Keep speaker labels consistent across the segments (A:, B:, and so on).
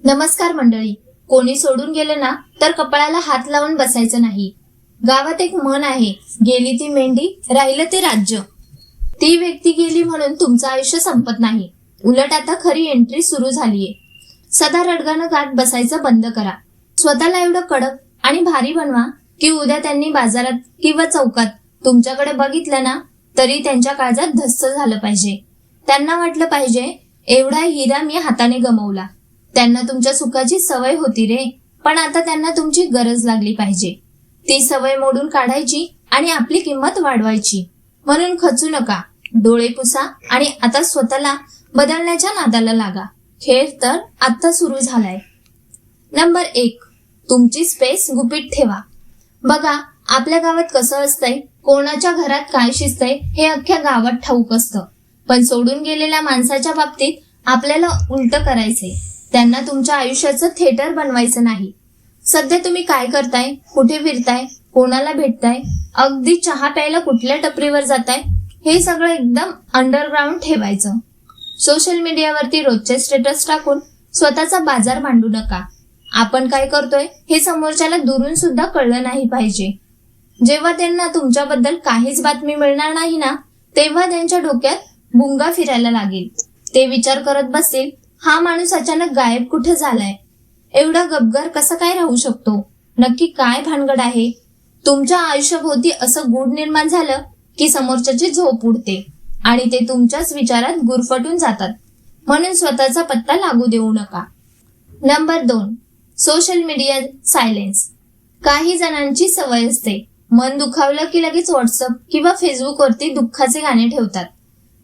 A: नमस्कार मंडळी. कोणी सोडून गेलं ना तर कपाळाला हात लावून बसायचं नाही. गावात एक म्हण आहे, गेली ती मेंढी राहिलं ते राज्य. ती व्यक्ती गेली म्हणून तुमचं आयुष्य संपत नाही. उलट आता खरी एंट्री सुरू झालीये. सदा रडगाणं गात बसायचं बंद करा. स्वतःला एवढं कडक आणि भारी बनवा की उद्या त्यांनी बाजारात किंवा चौकात तुमच्याकडे बघितलं ना तरी त्यांच्या काळजात धस्स झालं पाहिजे. त्यांना वाटलं पाहिजे, एवढा हिरा मी हाताने गमावला. त्यांना तुमच्या सुखाची सवय होती रे, पण आता त्यांना तुमची गरज लागली पाहिजे. ती सवय मोडून काढायची आणि आपली किंमत वाढवायची. म्हणून खचू नका, डोळे पुसा आणि आता स्वतःला बदलण्याच्या नादाला लागा. खेळ तर आता सुरू झालाय. नंबर 1, तुमची स्पेस गुपित ठेवा. बघा, आपल्या गावात कसं असतंय, कोणाच्या घरात काय शिजतंय हे अख्ख्या गावात ठाऊक असतं. पण सोडून गेलेल्या माणसाच्या बाबतीत आपल्याला उलट करायचंय. त्यांना तुमच्या आयुष्याचं थिएटर बनवायचं नाही. सध्या तुम्ही काय करताय, कुठे फिरताय, कोणाला भेटताय, अगदी चहा प्यायला कुठल्या टपरीवर जाताय, हे सगळं एकदम अंडरग्राऊंड ठेवायचं. सोशल मीडियावरती रोजचे स्टेटस टाकून स्वतःचा बाजार मांडू नका. आपण काय करतोय हे समोरच्याला दुरून सुद्धा कळलं नाही पाहिजे. जेव्हा त्यांना तुमच्याबद्दल काहीच बातमी मिळणार नाही ना, तेव्हा त्यांच्या डोक्यात भुंगा फिरायला लागेल. ते विचार करत बसतील, हा माणूस अचानक गायब कुठे झालाय, एवढा गपगार कसा काय राहू शकतो, नक्की काय भानगड आहे. तुमच्या आयुष्याभोवती असं गूढ निर्माण झालं की समोरच्याची झोप उडते आणि ते तुमच्याच विचारात गुरफटून जातात. म्हणून स्वतःचा पत्ता लागू देऊ नका. Number 2, social media silence. काही जणांची सवय असते, मन दुखावलं की लगेच व्हॉट्सअप किंवा फेसबुक वरती दुःखाचे गाणे ठेवतात.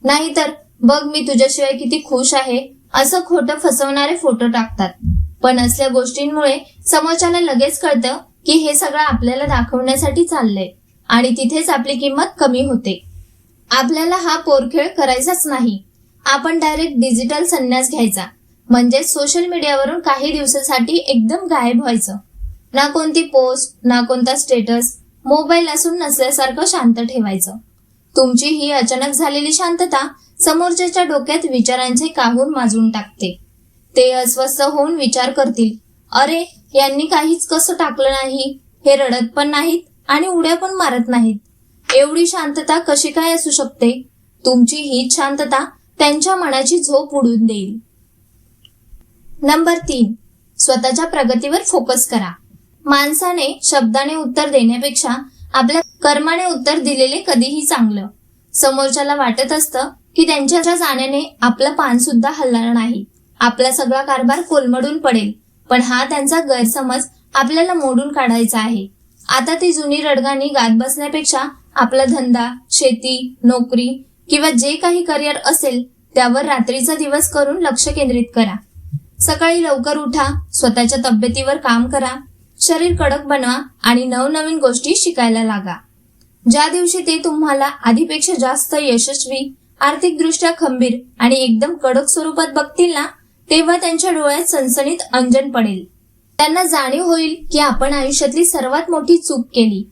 A: नाहीतर बघ मी तुझ्याशिवाय किती खुश आहे असं खोटं फसवणारे फोटो टाकतात. पण असल्या गोष्टींमुळे समोरच्याला लगेच कळतं की हे सगळं आपल्याला दाखवण्यासाठी चाललंय आणि तिथेच आपली किंमत कमी होते. आपल्याला हा पोरखेळ करायचाच नाही. आपण डायरेक्ट डिजिटल संन्यास घ्यायचा, म्हणजे सोशल मीडियावरून काही दिवसासाठी एकदम गायब व्हायचं. ना कोणती पोस्ट, ना कोणता स्टेटस, मोबाईल असून नसल्यासारखं शांत ठेवायचं. तुमची ही अचानक झालेली शांतता समोरच्याच्या डोक्यात विचारांचे काहूर माजून टाकते. ते अस्वस्थ होऊन विचार करतील, अरे यांनी काहीच कसं टाकलं नाही, हे रडत पण नाहीत आणि उड्या पण मारत नाहीत. एवढी शांतता कशी काय असू शकते? तुमची हीच शांतता त्यांच्या मनाची झोप उडून देईल. नंबर 3, स्वतःच्या प्रगतीवर फोकस करा. माणसाने शब्दाने उत्तर देण्यापेक्षा आपल्या कर्माने उत्तर दिलेले कधीही चांगलं. समोरच्याला वाटत असतं की त्यांच्या जाण्याने आपलं पान सुद्धा हलणार नाही, आपला सगळा कारभार कोलमडून पडेल. पण हा त्यांचा गैरसमज आपल्याला मोडून काढायचा आहे. आता ती जुनी रडगाणी गात बसण्यापेक्षा आपला धंदा, शेती, नोकरी किंवा जे काही करिअर असेल त्यावर रात्रीचा दिवस करून लक्ष केंद्रित करा. सकाळी लवकर उठा, स्वतःच्या तब्येतीवर काम करा, शरीर कडक बनवा आणि नवनवीन गोष्टी शिकायला लागा. ज्या दिवशी ते तुम्हाला आधीपेक्षा जास्त यशस्वी, आर्थिकदृष्ट्या खंबीर आणि एकदम कडक स्वरूपात बघतील ना, तेव्हा त्यांच्या डोळ्यात सनसनीत अंजन पडेल. त्यांना जाणीव होईल की आपण आयुष्यातली सर्वात मोठी चूक केली.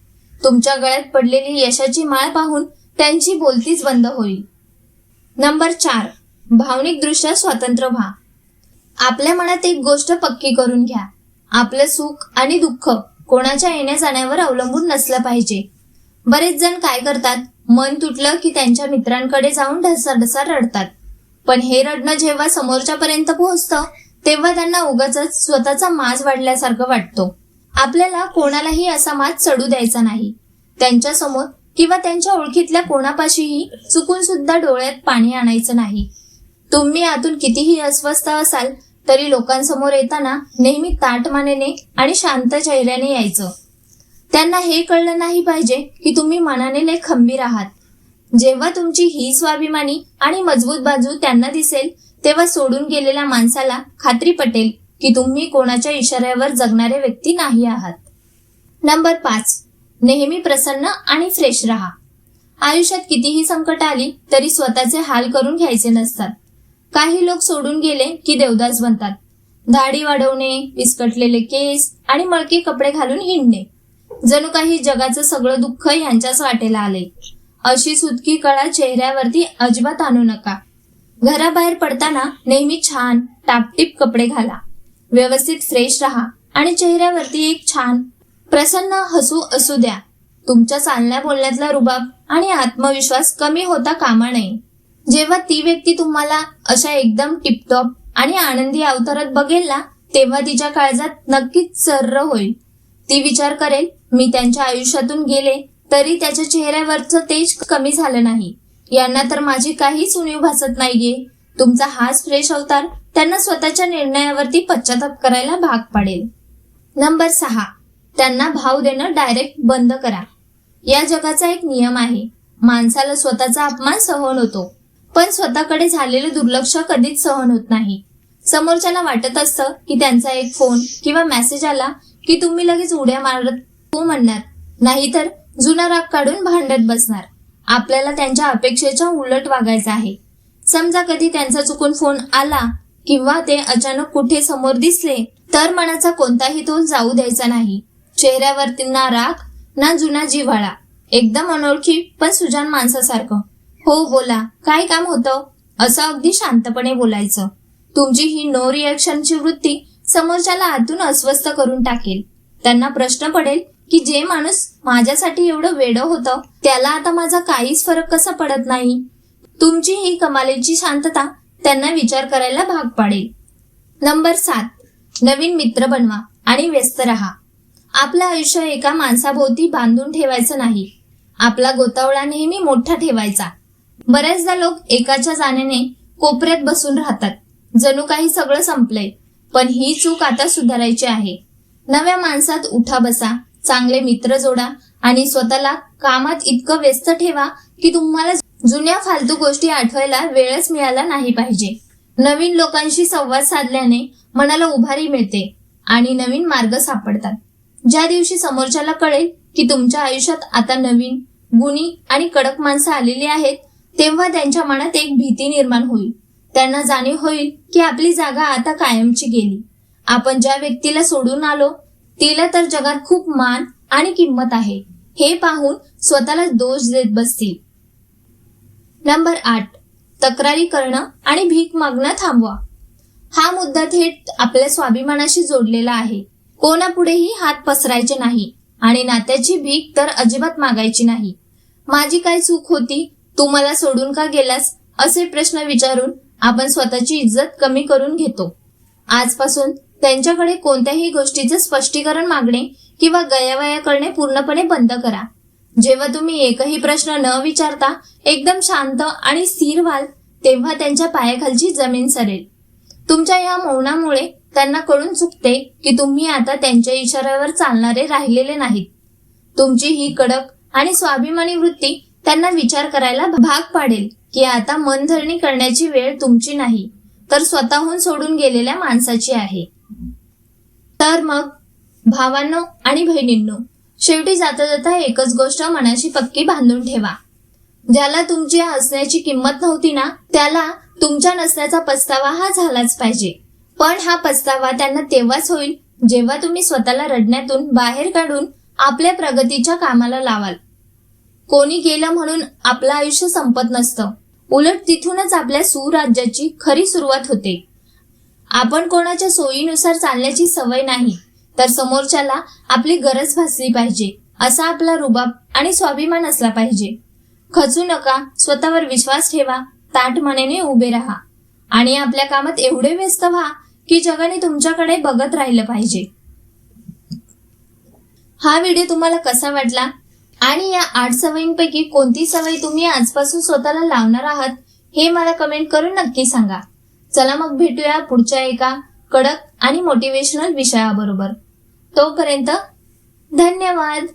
A: तुमच्या गळ्यात पडलेली यशाची माळ पाहून त्यांची बोलतीच बंद होईल. नंबर 4, भावनिकदृष्ट्या स्वतंत्र व्हा. आपल्या मनात एक गोष्ट पक्की करून घ्या, आपलं सुख आणि दुःख कोणाच्या येण्या जाण्यावर अवलंबून नसलं पाहिजे. बरेच जण काय करतात, मन तुटलं की त्यांच्या मित्रांकडे जाऊन ढसाढसा रडतात. पण हे रडणं जेव्हा समोरच्यापर्यंत पोहोचतं तेव्हा त्यांना उगाचच स्वतःचा माज वाढल्यासारखं वाटतो. आपल्याला कोणालाही असा माज चढू द्यायचा नाही. त्यांच्या समोर किंवा त्यांच्या ओळखीतल्या कोणापाशीही चुकून सुद्धा डोळ्यात पाणी आणायचं नाही. तुम्ही आतून कितीही अस्वस्थ असाल तरी लोकांसमोर येताना नेहमी ताठ मानेने आणि शांत चेहऱ्याने यायचं. त्यांना हे कळलं नाही पाहिजे की तुम्ही मनाने लय खंबीर आहात. जेव्हा तुमची ही स्वाभिमानी आणि मजबूत बाजू त्यांना दिसेल तेव्हा सोडून गेलेल्या माणसाला खात्री पटेल की तुम्ही कोणाच्या इशाऱ्यावर जगणारे व्यक्ती नाही आहात. नंबर 5, नेहमी प्रसन्न आणि फ्रेश राहा. आयुष्यात कितीही संकट आली तरी स्वतःचे हाल करून घ्यायचे नसतात. काही लोक सोडून गेले की देवदास बनतात. दाढी वाढवणे, विस्कटलेले केस आणि मळके कपडे घालून हिंडणे, जणू काही जगाचं सगळं दुःख यांच्याच वाटेला आले. अशी सुटकी कळा चेहऱ्यावरती अजिबात आणू नका. घराबाहेर पडताना नेहमी छान टापटीप कपडे घाला. व्यवस्थित फ्रेश राहा आणि चेहऱ्यावरती एक छान प्रसन्न हसू असू द्या. तुमच्या चालण्या बोलण्यातला रुबाब आणि आत्मविश्वास कमी होता कामा नये. जेव्हा ती व्यक्ती तुम्हाला अशा एकदम टिपटॉप आणि आनंदी अवतारात बघेल ना, तेव्हा तिच्या काळजात नक्कीच सर्र होईल. ती विचार करेल, मी त्यांच्या आयुष्यातून गेले तरी त्याच्या चेहऱ्यावरचं तेज कमी झालं नाही. यांना तर माझी काहीच उणीव भासत नाहीये. तुमचा हाच फ्रेश अवतार त्यांना स्वतःच्या निर्णयावरती पश्चाताप करायला भाग पाडेल. नंबर 6, त्यांना भाव देणं डायरेक्ट बंद करा. या जगाचा एक नियम आहे, माणसाला स्वतःचा अपमान सहन होतो, पण स्वतःकडे झालेलं दुर्लक्ष कधीच सहन होत नाही. समोरच्याला वाटत असतं की त्यांचा एक फोन किंवा मेसेज आला की तुम्ही लगेच उड्या मारत हो म्हणणार, नाहीतर जुना राग काढून भांडत बसणार. आपल्याला त्यांच्या अपेक्षेच्या उलट वागायचं आहे. समजा कधी त्यांचा चुकून फोन आला किंवा ते अचानक कुठे समोर दिसले तर मनाचा कोणताही तोल जाऊ द्यायचा नाही. चेहऱ्यावरती ना राग ना जुना जिव्हाळा, एकदम अनोळखी पण सुजान माणसासारखं, हो बोला, काय काम होतं, असं अगदी शांतपणे बोलायचं. तुमची ही नो रिएक्शनची वृत्ती समोरच्याला आतून अस्वस्थ करून टाकेल. त्यांना प्रश्न पडेल की जे माणूस माझ्यासाठी एवढं वेडं होतं त्याला आता माझा काहीच फरक कसा पडत नाही. तुमची ही कमालीची शांतता त्यांना विचार करायला भाग पाडेल. नंबर 7, नवीन मित्र बनवा आणि व्यस्त राहा. आपलं आयुष्य एका माणसाभोवती बांधून ठेवायचं नाही. आपला गोतावळा नेहमी मोठा ठेवायचा. बऱ्याचदा लोक एकाच्या जाण्याने कोपऱ्यात बसून राहतात, जणू काही सगळं संपलंय. पण ही चूक आता सुधारायची आहे. नव्या माणसात उठा बसा, चांगले मित्र जोडा आणि स्वतःला कामात इतकं व्यस्त ठेवा की तुम्हाला जुन्या फालतू गोष्टी आठवायला वेळच मिळाला नाही पाहिजे. नवीन लोकांशी संवाद साधल्याने मनाला उभारी मिळते आणि नवीन मार्ग सापडतात. ज्या दिवशी समोरच्याला कळेल की तुमच्या आयुष्यात आता नवीन, गुणी आणि कडक माणसं आलेली आहेत, तेव्हा त्यांच्या मनात एक भीती निर्माण होईल. त्यांना जाणीव होईल की आपली जागा आता कायमची गेली. आपण ज्या व्यक्तीला सोडून आलो तिला तर जगात खूप मान आणि किंमत आहे, हे पाहून स्वतःला दोष देत बसतील. नंबर 8, तक्रारी करणं आणि भीक मागणं थांबवा. हा मुद्दा थेट आपल्या स्वाभिमानाशी जोडलेला आहे. कोणापुढेही हात पसरायचे नाही आणि नात्याची भीक तर अजिबात मागायची नाही. माझी काय चूक होती, तू मला सोडून का गेलास, असे प्रश्न विचारून आपण स्वतःची इज्जत कमी करून घेतो. आजपासून त्यांच्याकडे कोणत्याही गोष्टीचं स्पष्टीकरण मागणे किंवा गयावया करणे पूर्णपणे बंद करा. जेव्हा तुम्ही एकही प्रश्न न विचारता एकदम शांत आणि स्थिर व्हाल तेव्हा त्यांच्या पायाखालची जमीन सरेल. तुमच्या या मौनामुळे त्यांना कळून चुकते की तुम्ही आता त्यांच्या इशाऱ्यावर चालणारे राहिलेले नाहीत. तुमची ही कडक आणि स्वाभिमानी वृत्ती त्यांना विचार करायला भाग पाडेल की आता मनधरणी करण्याची वेळ तुमची नाही, तर स्वतःहून सोडून गेलेल्या माणसाची आहे. तर मग भावांनो आणि बहिणींनो, शेवटी जाता जाता एकच गोष्ट मनाशी पक्की बांधून ठेवा. ज्याला तुमची हसण्याची किंमत नव्हती ना, त्याला तुमच्या नसण्याचा पस्तावा हा झालाच पाहिजे. पण हा पस्तावा त्यांना तेव्हाच होईल जेव्हा तुम्ही स्वतःला रडण्यातून बाहेर काढून आपल्या प्रगतीच्या कामाला लावाल. कोणी गेलं म्हणून आपलं आयुष्य संपत नसतं, उलट तिथूनच आपल्या सुराज्याची खरी सुरुवात होते. आपण कोणाच्या सोयीनुसार चालण्याची सवय नाही, तर समोरच्याला आपली गरज भासली पाहिजे असा आपला रुबाब आणि स्वाभिमान असला पाहिजे. खचू नका, स्वतःवर विश्वास ठेवा, ताठ मनाने उभे राहा आणि आपल्या कामात एवढे व्यस्त व्हा की जगाने तुमच्याकडे बघत राहिलं पाहिजे. हा व्हिडिओ तुम्हाला कसा वाटला आणि या 8 सवयींपैकी कोणती सवय तुम्ही आजपासून स्वतःला लावणार आहात हे मला कमेंट करून नक्की सांगा. चला मग भेटूया पुढच्या एका कडक आणि मोटिवेशनल विषयाबरोबर. तोपर्यंत धन्यवाद.